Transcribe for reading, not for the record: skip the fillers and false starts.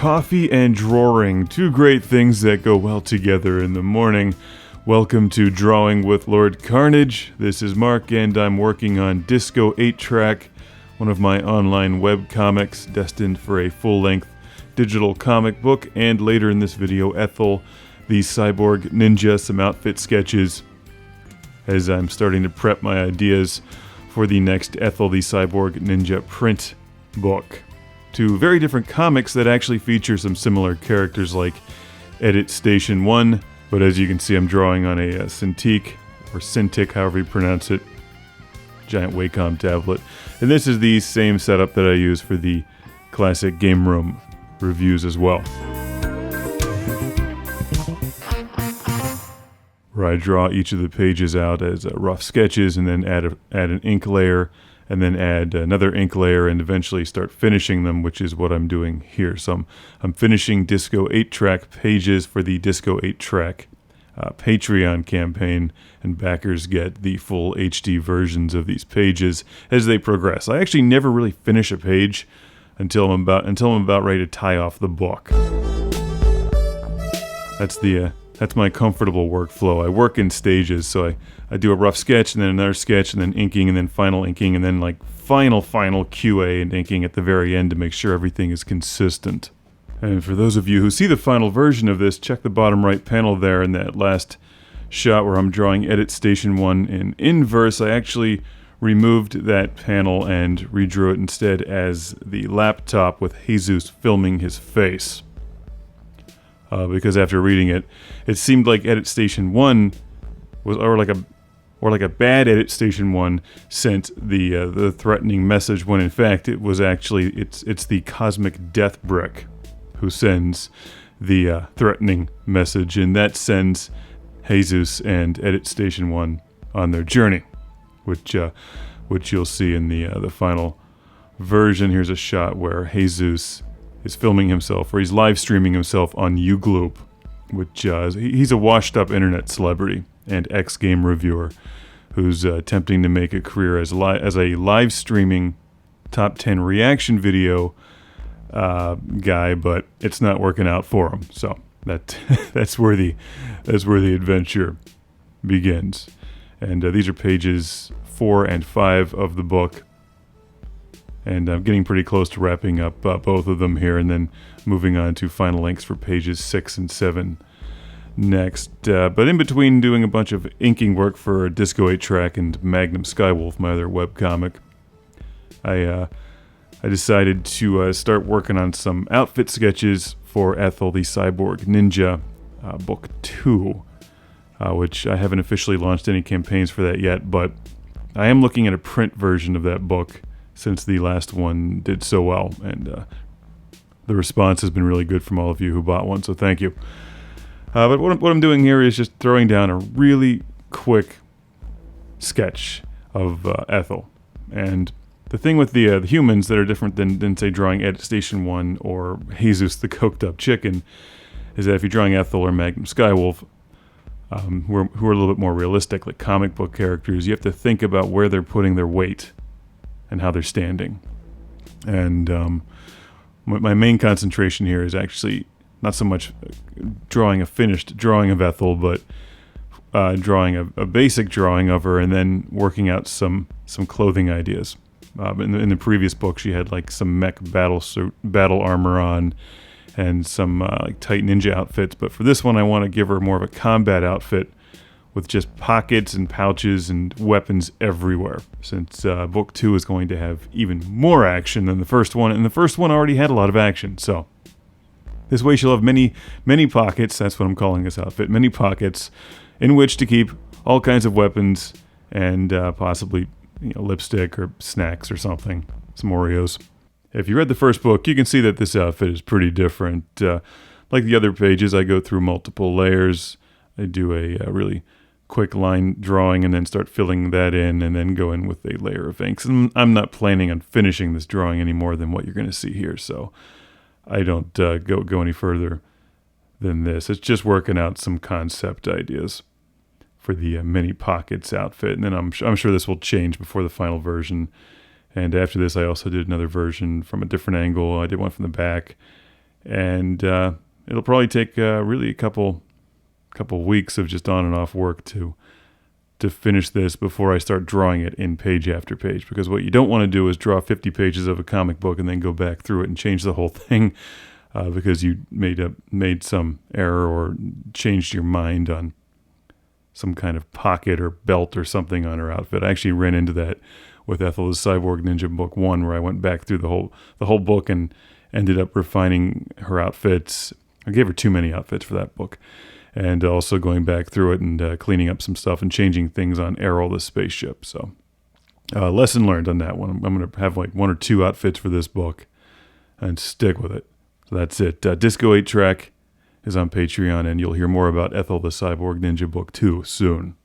Coffee and drawing, two great things that go well together in the morning. Welcome to Drawing with Lord Karnage. This is Mark, and I'm working on Disco 8-Track, one of my online web comics destined for a full-length digital comic book, and later in this video, Ethel the Cyborg Ninja, some outfit sketches, as I'm starting to prep my ideas for the next Ethel the Cyborg Ninja print book. Two very different comics that actually feature some similar characters like Edit Station 1, but as you can see I'm drawing on a Cintiq, or Cintiq, however you pronounce it, giant Wacom tablet. And this is the same setup that I use for the classic Game Room reviews as well, where I draw each of the pages out as rough sketches and then add an ink layer, and then add another ink layer and eventually start finishing them, which is what I'm doing here. So I'm finishing Disco 8-Track pages for the Disco 8-Track Patreon campaign, and backers get the full HD versions of these pages as they progress. I actually never really finish a page until I'm about ready to tie off the book. That's my comfortable workflow. I work in stages, so I do a rough sketch, and then another sketch, and then inking, and then final inking, and then like final QA and inking at the very end to make sure everything is consistent. And for those of you who see the final version of this, check the bottom right panel there in that last shot where I'm drawing Edit Station 1 in inverse. I actually removed that panel and redrew it instead as the laptop with Jesus filming his face. Because after reading it, it seemed like Edit Station 1 was, or like a bad Edit Station 1 sent the threatening message, when in fact it was actually it's the Cosmic Death Brick who sends the threatening message, and that sends Jesus and Edit Station 1 on their journey, which you'll see in the final version. Here's a shot where Jesus is filming himself, or he's live streaming himself on Ugloop, which he's a washed-up internet celebrity and ex-game reviewer who's attempting to make a career as a live streaming top 10 reaction video guy, but it's not working out for him. So that's where the adventure begins. And these are pages 4 and 5 of the book. And I'm getting pretty close to wrapping up both of them here, and then moving on to final inks for pages 6 and 7 next. But in between doing a bunch of inking work for Disco 8-Track and Magnum Skywolf, my other webcomic, I decided to start working on some outfit sketches for Ethel the Cyborg Ninja, Book 2, which I haven't officially launched any campaigns for that yet, but I am looking at a print version of that book, since the last one did so well, and the response has been really good from all of you who bought one, so thank you. But what I'm doing here is just throwing down a really quick sketch of Ethel. And the thing with the humans that are different than say drawing Edit Station 1 or Jesus the Coked Up Chicken is that if you're drawing Ethel or Magnum Skywolf, who are a little bit more realistic, like comic book characters, you have to think about where they're putting their weight and how they're standing. And my main concentration here is actually not so much drawing a finished drawing of Ethel, but drawing a basic drawing of her and then working out some clothing ideas. In the previous book, she had like some mech battle armor on and some like tight ninja outfits, but for this one I want to give her more of a combat outfit with just pockets and pouches and weapons everywhere, since Book 2 is going to have even more action than the first one, and the first one already had a lot of action, so this way she'll have many pockets, that's what I'm calling this outfit, many pockets in which to keep all kinds of weapons and possibly lipstick or snacks or something, some Oreos. If you read the first book, you can see that this outfit is pretty different. Like the other pages, I go through multiple layers. I do a really quick line drawing and then start filling that in and then go in with a layer of inks. And I'm not planning on finishing this drawing any more than what you're going to see here, so I don't go any further than this. It's just working out some concept ideas for the mini pockets outfit, and then I'm sure this will change before the final version. And after this, I also did another version from a different angle. I did one from the back, and it'll probably take really a couple weeks of just on and off work to finish this before I start drawing it in page after page. Because what you don't want to do is draw 50 pages of a comic book and then go back through it and change the whole thing because you made some error or changed your mind on some kind of pocket or belt or something on her outfit. I actually ran into that with Ethel the Cyborg Ninja book 1, where I went back through the whole book and ended up refining her outfits. I gave her too many outfits for that book. And also going back through it and cleaning up some stuff and changing things on Errol the spaceship. So lesson learned on that one. I'm going to have like 1 or 2 outfits for this book and stick with it. So that's it. Disco 8 Track is on Patreon, and you'll hear more about Ethel the Cyborg Ninja book 2 soon.